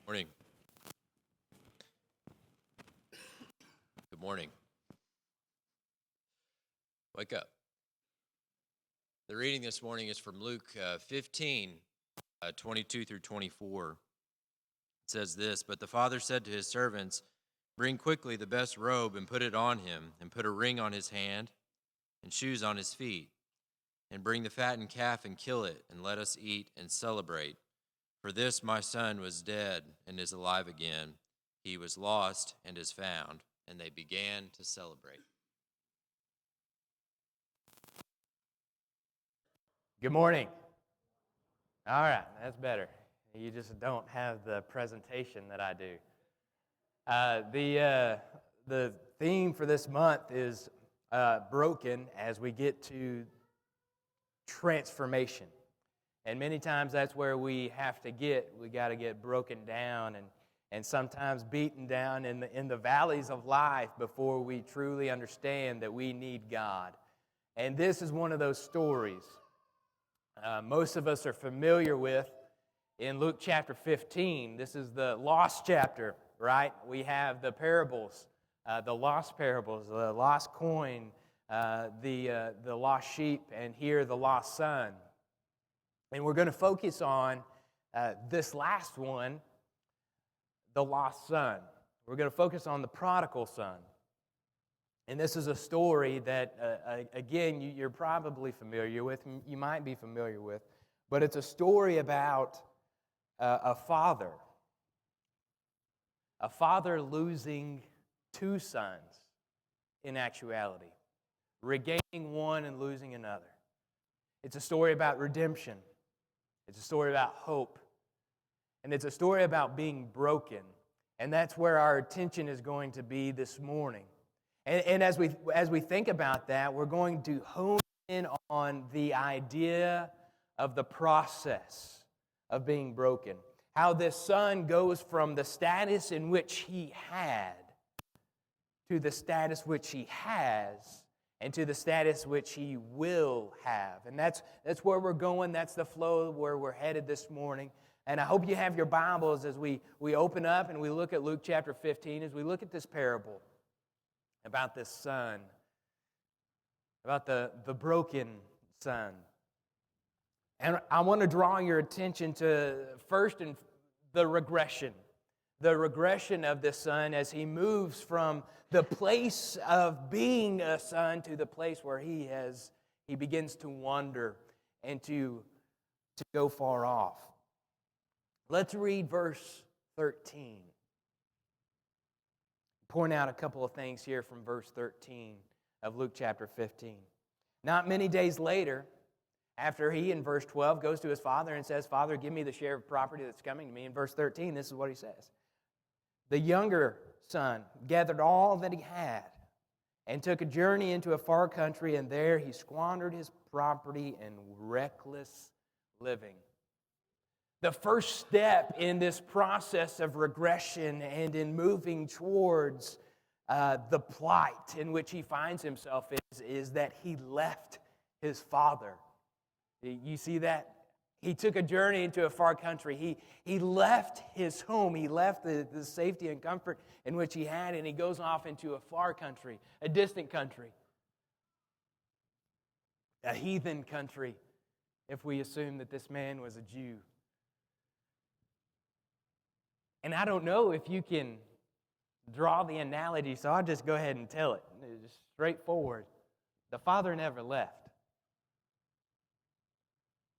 Morning. Good morning. Wake up. The reading this morning is from Luke 15, 22 through 24. It says this, "But the father said to his servants, 'Bring quickly the best robe and put it on him, and put a ring on his hand and shoes on his feet. And bring the fattened calf and kill it, and let us eat and celebrate. For this my son was dead and is alive again. He was lost and is found.' And they began to celebrate." Good morning. All right, that's better. You just don't have the presentation that I do. The theme for this month is broken as we get to transformation. And many times that's where we got to get broken down and sometimes beaten down in the valleys of life before we truly understand that we need God. And this is one of those stories most of us are familiar with in Luke chapter 15. This is the lost chapter, right? We have the parables, the lost parables, the lost coin, the lost sheep, and here the lost son. And we're going to focus on this last one, the lost son. We're going to focus on the prodigal son. And this is a story that, again, you're probably familiar with, you might be familiar with, but it's a story about a father losing two sons in actuality, regaining one and losing another. It's a story about redemption. It's a story about hope. And it's a story about being broken. And that's where our attention is going to be this morning. And as we think about that, we're going to hone in on the idea of the process of being broken. How this son goes from the status in which he had to the status which he has and to the status which he will have. And that's where we're going. That's the flow where we're headed this morning. And I hope you have your Bibles as we open up and we look at Luke chapter 15, as we look at this parable about this son, about the broken son. And I want to draw your attention to first and the regression of this son as he moves from the place of being a son to the place where he begins to wander and to go far off. Let's read verse 13. Point out a couple of things here from verse 13 of Luke chapter 15. Not many days later, after he, in verse 12, goes to his father and says, "Father, give me the share of property that's coming to me." In verse 13, this is what he says. The younger son gathered all that he had and took a journey into a far country, and there he squandered his property in reckless living. The first step in this process of regression and in moving towards the plight in which he finds himself is that he left his father. You see that? He took a journey into a far country. He left his home. He left the safety and comfort in which he had, and he goes off into a far country, a distant country, a heathen country, if we assume that this man was a Jew. And I don't know if you can draw the analogy, so I'll just go ahead and tell it. It's just straightforward. The father never left.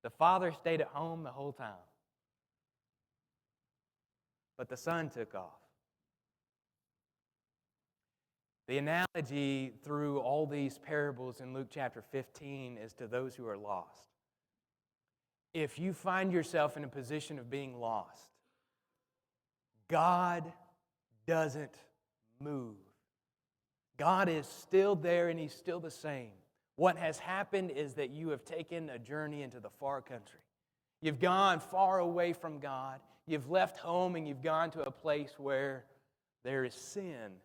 The father stayed at home the whole time. But the son took off. The analogy through all these parables in Luke chapter 15 is to those who are lost. If you find yourself in a position of being lost, God doesn't move. God is still there and He's still the same. What has happened is that you have taken a journey into the far country. You've gone far away from God. You've left home and you've gone to a place where there is sin.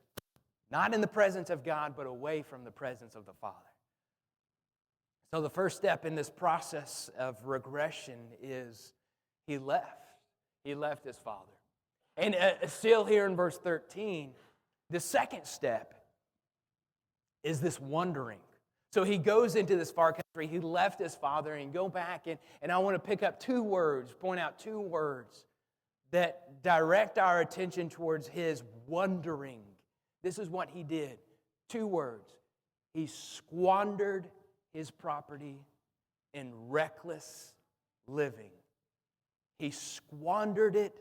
Not in the presence of God, but away from the presence of the Father. So the first step in this process of regression is he left. He left his father. And still here in verse 13, the second step is this wandering. So he goes into this far country. He left his father and go back. And I want to pick up two words, point out two words that direct our attention towards his wandering. This is what he did. Two words. He squandered his property in reckless living. He squandered it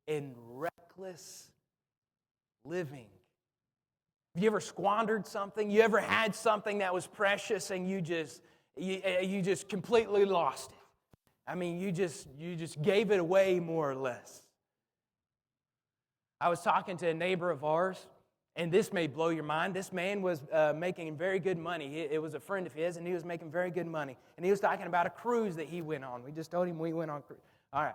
in reckless living. Have you ever squandered something? You ever had something that was precious and you just completely lost it? I mean, you just gave it away more or less. I was talking to a neighbor of ours, and this may blow your mind. This man was making very good money. It was a friend of his, and he was making very good money. And he was talking about a cruise that he went on. We just told him we went on a cruise. All right.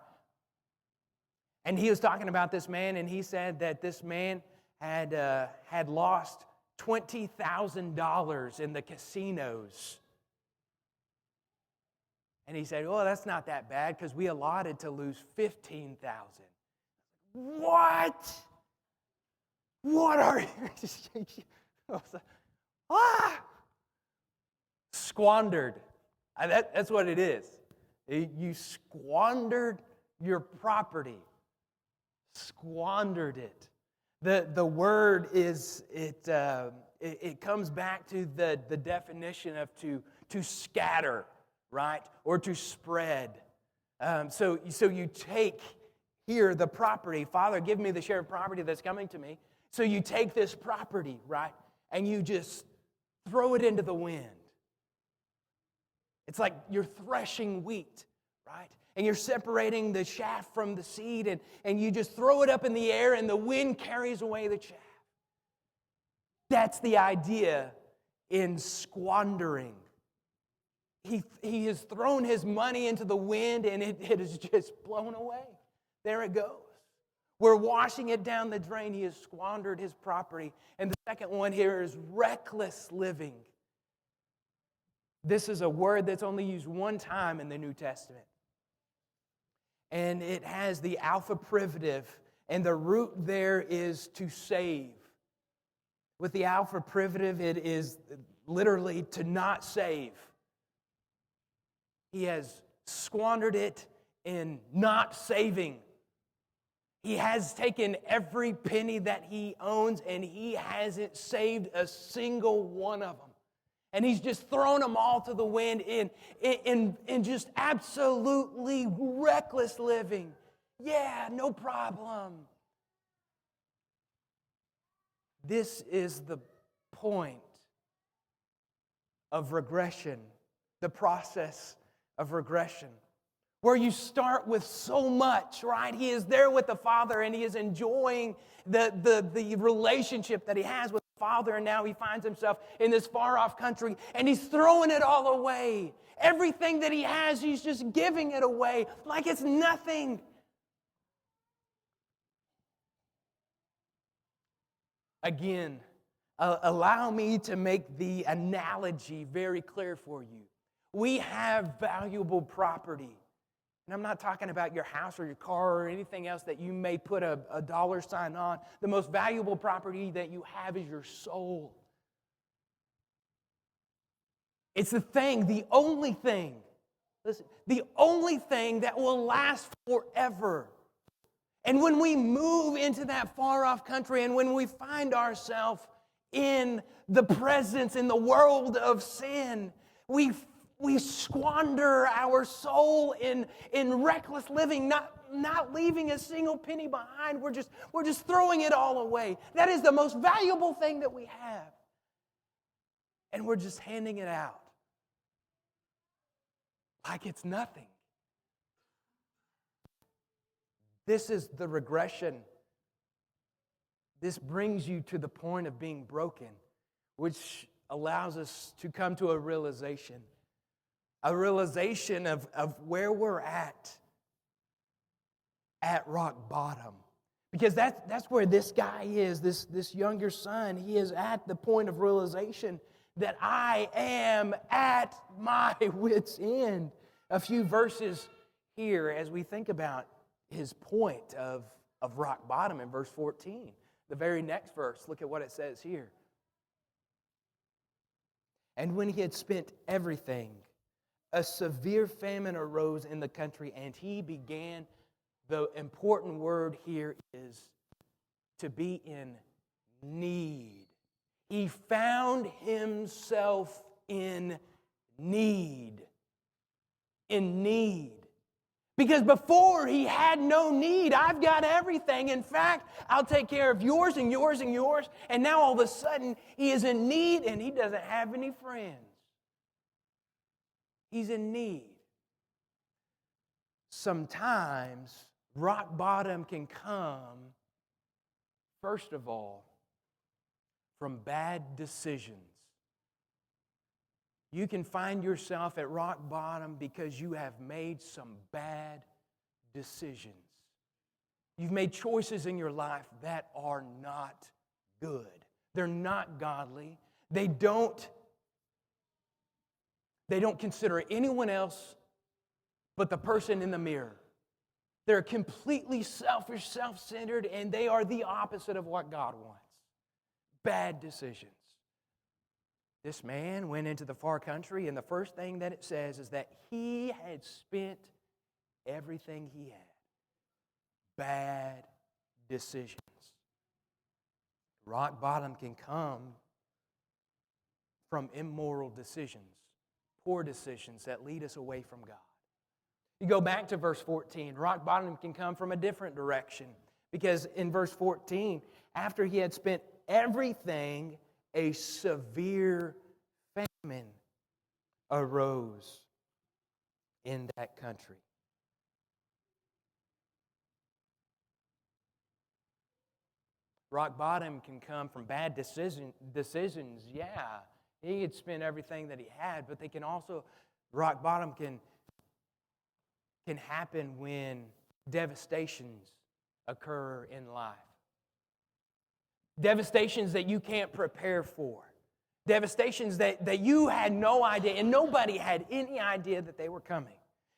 And he was talking about this man, and he said that this man had lost $20,000 in the casinos. And he said, well, that's not that bad because we allotted to lose $15,000. What? What are you? Squandered. That's what it is. You squandered your property. Squandered it. The word is, it comes back to the definition of to scatter, right? Or to spread. So you take here the property. Father, give me the share of property that's coming to me. So you take this property, right? And you just throw it into the wind. It's like you're threshing wheat, right? And you're separating the chaff from the seed, and you just throw it up in the air, and the wind carries away the chaff. That's the idea in squandering. He has thrown his money into the wind, and it is just blown away. There it goes. We're washing it down the drain. He has squandered his property. And the second one here is reckless living. This is a word that's only used one time in the New Testament. And it has the alpha privative, and the root there is to save. With the alpha privative, it is literally to not save. He has squandered it in not saving. He has taken every penny that he owns, and he hasn't saved a single one of them. And he's just thrown them all to the wind in just absolutely reckless living. Yeah, no problem. This is the point of regression, the process of regression, where you start with so much, right? He is there with the Father, and he is enjoying the relationship that he has with the Father, and now he finds himself in this far-off country, and he's throwing it all away. Everything that he has, he's just giving it away like it's nothing. Again, allow me to make the analogy very clear for you. We have valuable property. And I'm not talking about your house or your car or anything else that you may put a dollar sign on. The most valuable property that you have is your soul. It's the thing, the only thing, listen, the only thing that will last forever. And when we move into that far-off country, and when we find ourselves in the presence, in the world of sin, we squander our soul in reckless living, not leaving a single penny behind. We're just throwing it all away. That is the most valuable thing that we have. And we're just handing it out like it's nothing. This is the regression. This brings you to the point of being broken, which allows us to come to a realization of where we're at rock bottom. Because that's where this guy is, this younger son. He is at the point of realization that I am at my wit's end. A few verses here as we think about his point of of rock bottom in verse 14. The very next verse, look at what it says here. And when he had spent everything, a severe famine arose in the country, and he began, the important word here is to be in need. He found himself in need. In need. Because before he had no need. I've got everything. In fact, I'll take care of yours and yours and yours. And now all of a sudden he is in need and he doesn't have any friends. He's in need. Sometimes rock bottom can come, first of all, from bad decisions. You can find yourself at rock bottom because you have made some bad decisions. You've made choices in your life that are not good. They're not godly. They don't consider anyone else but the person in the mirror. They're completely selfish, self-centered, and they are the opposite of what God wants. Bad decisions. This man went into the far country, and the first thing that it says is that he had spent everything he had. Bad decisions. Rock bottom can come from immoral decisions, poor decisions that lead us away from God. You go back to verse 14. Rock bottom can come from a different direction, because in verse 14, after he had spent everything, a severe famine arose in that country. Rock bottom can come from bad decisions. Yeah, he had spent everything that he had, but they can also, rock bottom can happen when devastations occur in life. Devastations that you can't prepare for. Devastations that you had no idea, and nobody had any idea that they were coming.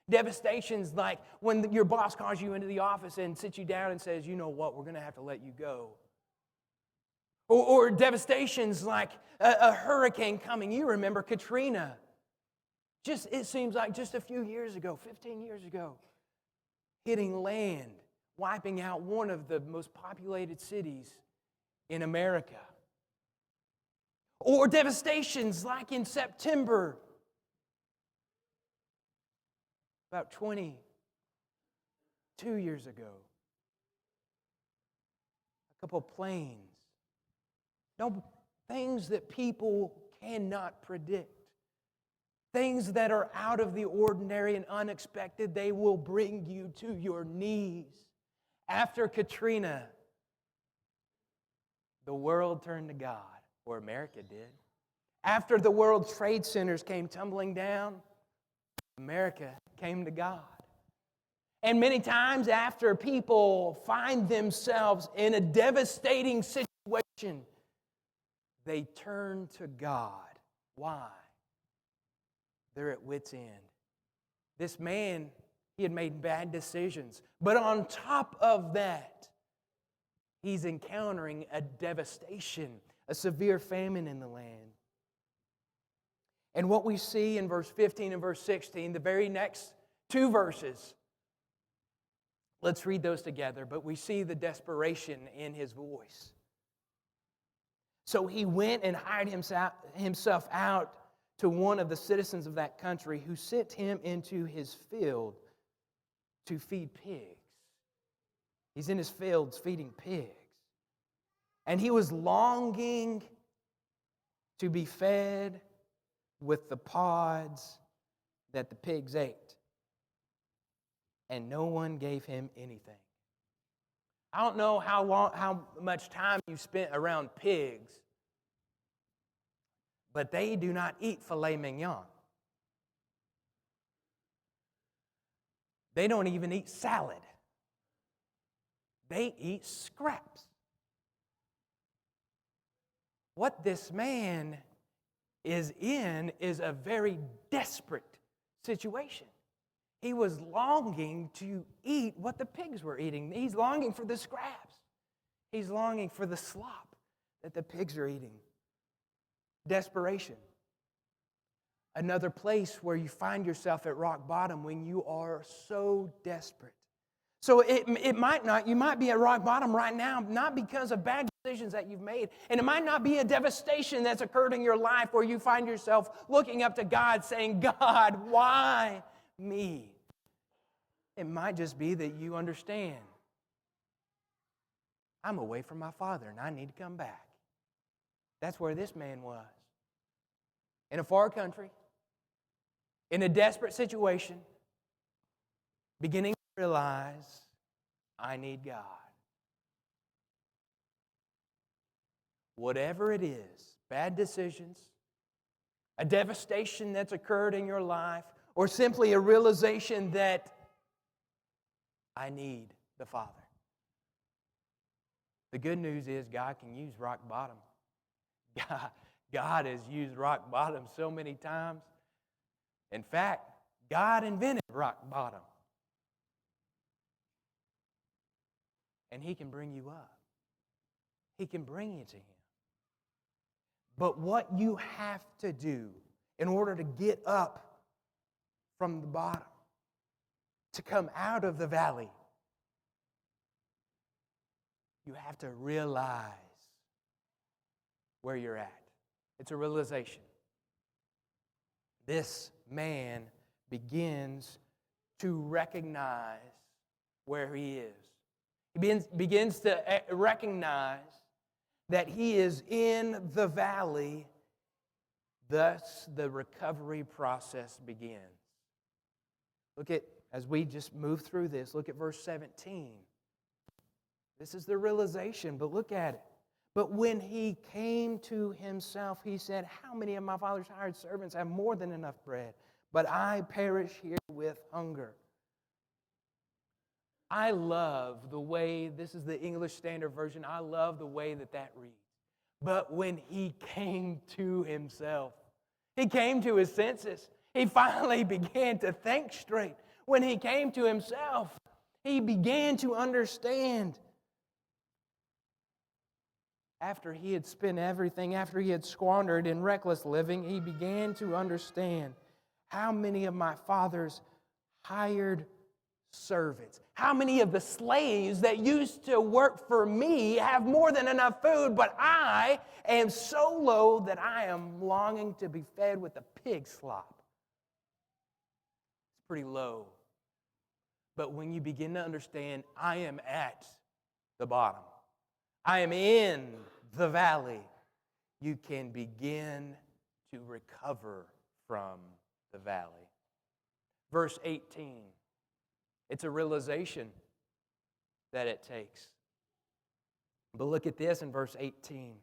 Devastations like when your boss calls you into the office and sits you down and says, you know what, we're going to have to let you go. Or devastations like a hurricane coming. You remember Katrina. It seems like just a few years ago, 15 years ago, hitting land, wiping out one of the most populated cities in America. Or devastations like in September, about 22 years ago. A couple of planes. No, things that people cannot predict. Things that are out of the ordinary and unexpected, they will bring you to your knees. After Katrina, the world turned to God, or America did. After the World Trade Centers came tumbling down, America came to God. And many times after people find themselves in a devastating situation, they turn to God. Why? They're at wit's end. This man, he had made bad decisions. But on top of that, he's encountering a devastation, a severe famine in the land. And what we see in verse 15 and verse 16, the very next two verses, let's read those together, but we see the desperation in his voice. So he went and hired himself out to one of the citizens of that country, who sent him into his field to feed pigs. He's in his fields feeding pigs. And he was longing to be fed with the pods that the pigs ate. And no one gave him anything. I don't know how much time you spent around pigs, but they do not eat filet mignon. They don't even eat salad. They eat scraps. What this man is in is a very desperate situation. He was longing to eat what the pigs were eating. He's longing for the scraps. He's longing for the slop that the pigs are eating. Desperation. Another place where you find yourself at rock bottom when you are so desperate. So it might not, you might be at rock bottom right now, not because of bad decisions that you've made. And it might not be a devastation that's occurred in your life where you find yourself looking up to God saying, God, why me? It might just be that you understand, I'm away from my Father and I need to come back. That's where this man was. In a far country, in a desperate situation, beginning to realize, I need God. Whatever it is, bad decisions, a devastation that's occurred in your life, or simply a realization that I need the Father. The good news is God can use rock bottom. God has used rock bottom so many times. In fact, God invented rock bottom. And He can bring you up. He can bring you to Him. But what you have to do in order to get up from the bottom, to come out of the valley, you have to realize where you're at. It's a realization. This man begins to recognize where he is. He begins to recognize that he is in the valley. Thus, the recovery process begins. Look at, as we just move through this, look at verse 17. This is the realization, but look at it. But when he came to himself, he said, how many of my father's hired servants have more than enough bread, but I perish here with hunger? I love the way, this is the English Standard Version, I love the way that reads. But when he came to himself, he came to his senses. He finally began to think straight. When he came to himself, he began to understand. After he had spent everything, after he had squandered in reckless living, he began to understand how many of my father's hired servants, how many of the slaves that used to work for me have more than enough food, but I am so low that I am longing to be fed with the pig slop. It's pretty low. But when you begin to understand, I am at the bottom, I am in the valley, you can begin to recover from the valley. Verse 18, it's a realization that it takes. But look at this in verse 18.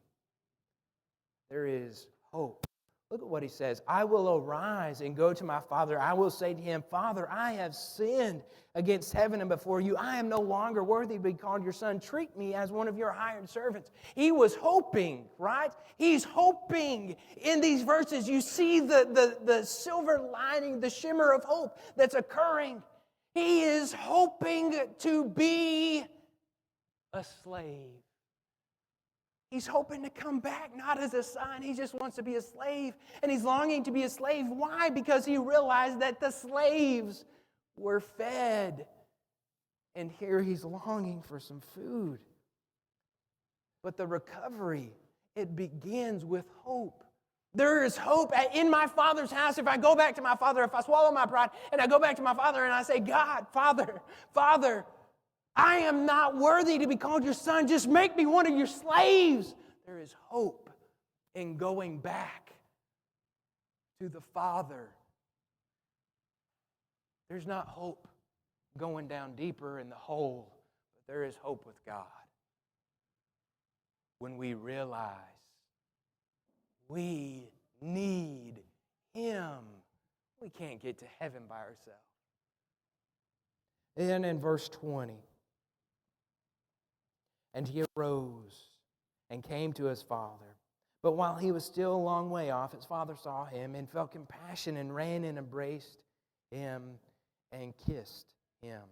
There is hope. Look at what he says. I will arise and go to my father. I will say to him, Father, I have sinned against heaven and before you. I am no longer worthy to be called your son. Treat me as one of your hired servants. He was hoping, right? He's hoping. In these verses, you see the silver lining, the shimmer of hope that's occurring. He is hoping to be a slave. He's hoping to come back, not as a son. He just wants to be a slave. And he's longing to be a slave. Why? Because he realized that the slaves were fed. And here he's longing for some food. But the recovery, it begins with hope. There is hope in my Father's house. If I go back to my Father, if I swallow my pride and I go back to my Father and I say, God, Father, I am not worthy to be called your son. Just make me one of your slaves. There is hope in going back to the Father. There's not hope going down deeper in the hole, but there is hope with God. When we realize we need Him, we can't get to heaven by ourselves. And in verse 20, and he arose and came to his father. But while he was still a long way off, his father saw him and felt compassion and ran and embraced him and kissed him.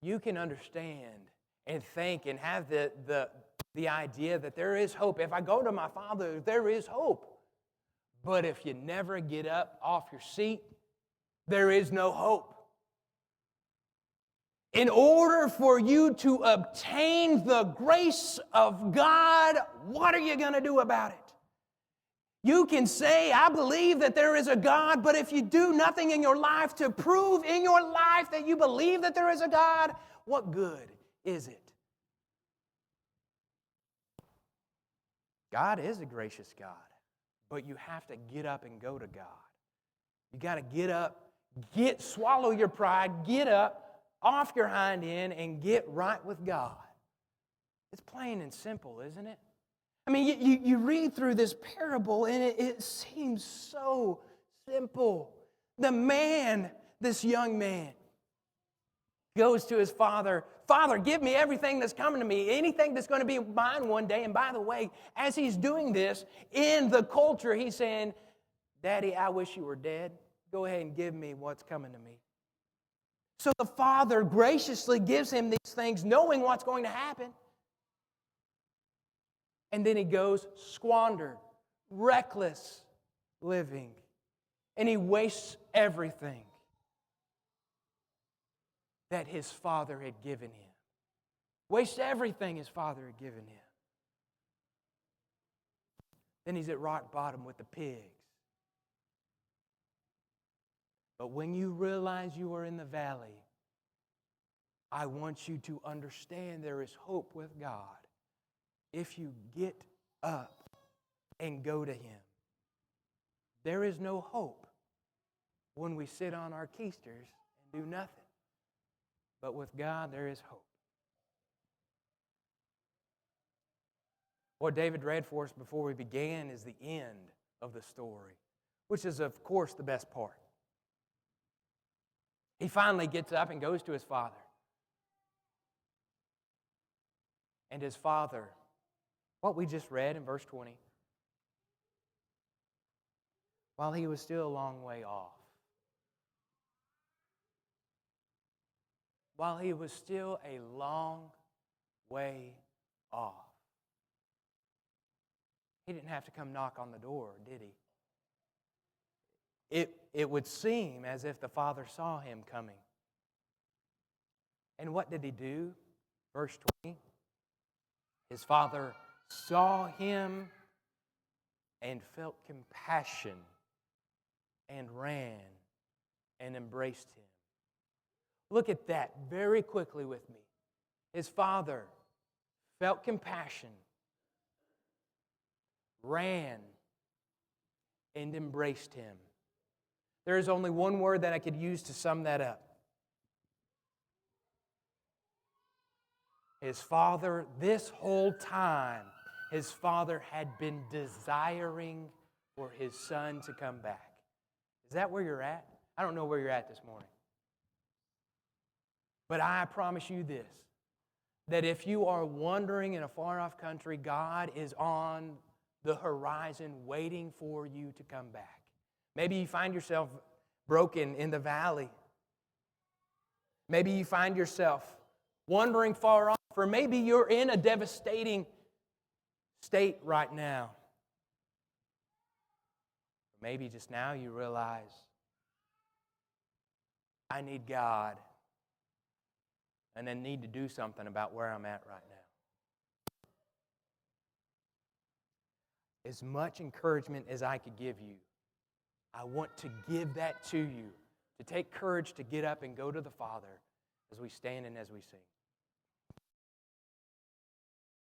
You can understand and think and have the idea that there is hope. If I go to my Father, there is hope. But if you never get up off your seat, there is no hope. In order for you to obtain the grace of God, what are you going to do about it? You can say, I believe that there is a God, but if you do nothing in your life to prove in your life that you believe that there is a God, what good is it? God is a gracious God, but you have to get up and go to God. You got to get up, swallow your pride, get up off your hind end and get right with God. It's plain and simple, isn't it? I mean, you read through this parable and it seems so simple. The man, this young man, goes to his father, Father, give me everything that's coming to me, anything that's going to be mine one day. And by the way, as he's doing this, in the culture, he's saying, Daddy, I wish you were dead. Go ahead and give me what's coming to me. So the father graciously gives him these things, knowing what's going to happen. And then he goes squandered, reckless living. And he wastes everything that his father had given him. Wastes everything his father had given him. Then he's at rock bottom with the pigs. But when you realize you are in the valley, I want you to understand there is hope with God if you get up and go to Him. There is no hope when we sit on our keisters and do nothing. But with God, there is hope. What David read for us before we began is the end of the story, which is, of course, the best part. He finally gets up and goes to his father. And his father, what we just read in verse 20, while he was still a long way off, while he was still a long way off, he didn't have to come knock on the door, did he? It would seem as if the father saw him coming. And what did he do? Verse 20. His father saw him and felt compassion and ran and embraced him. Look at that very quickly with me. His father felt compassion, ran, and embraced him. There is only one word that I could use to sum that up. His father, this whole time, his father had been desiring for his son to come back. Is that where you're at? I don't know where you're at this morning. But I promise you this, that if you are wandering in a far-off country, God is on the horizon waiting for you to come back. Maybe you find yourself broken in the valley. Maybe you find yourself wandering far off, or maybe you're in a devastating state right now. Maybe just now you realize, I need God, and I need to do something about where I'm at right now. As much encouragement as I could give you, I want to give that to you, to take courage to get up and go to the Father as we stand and as we sing.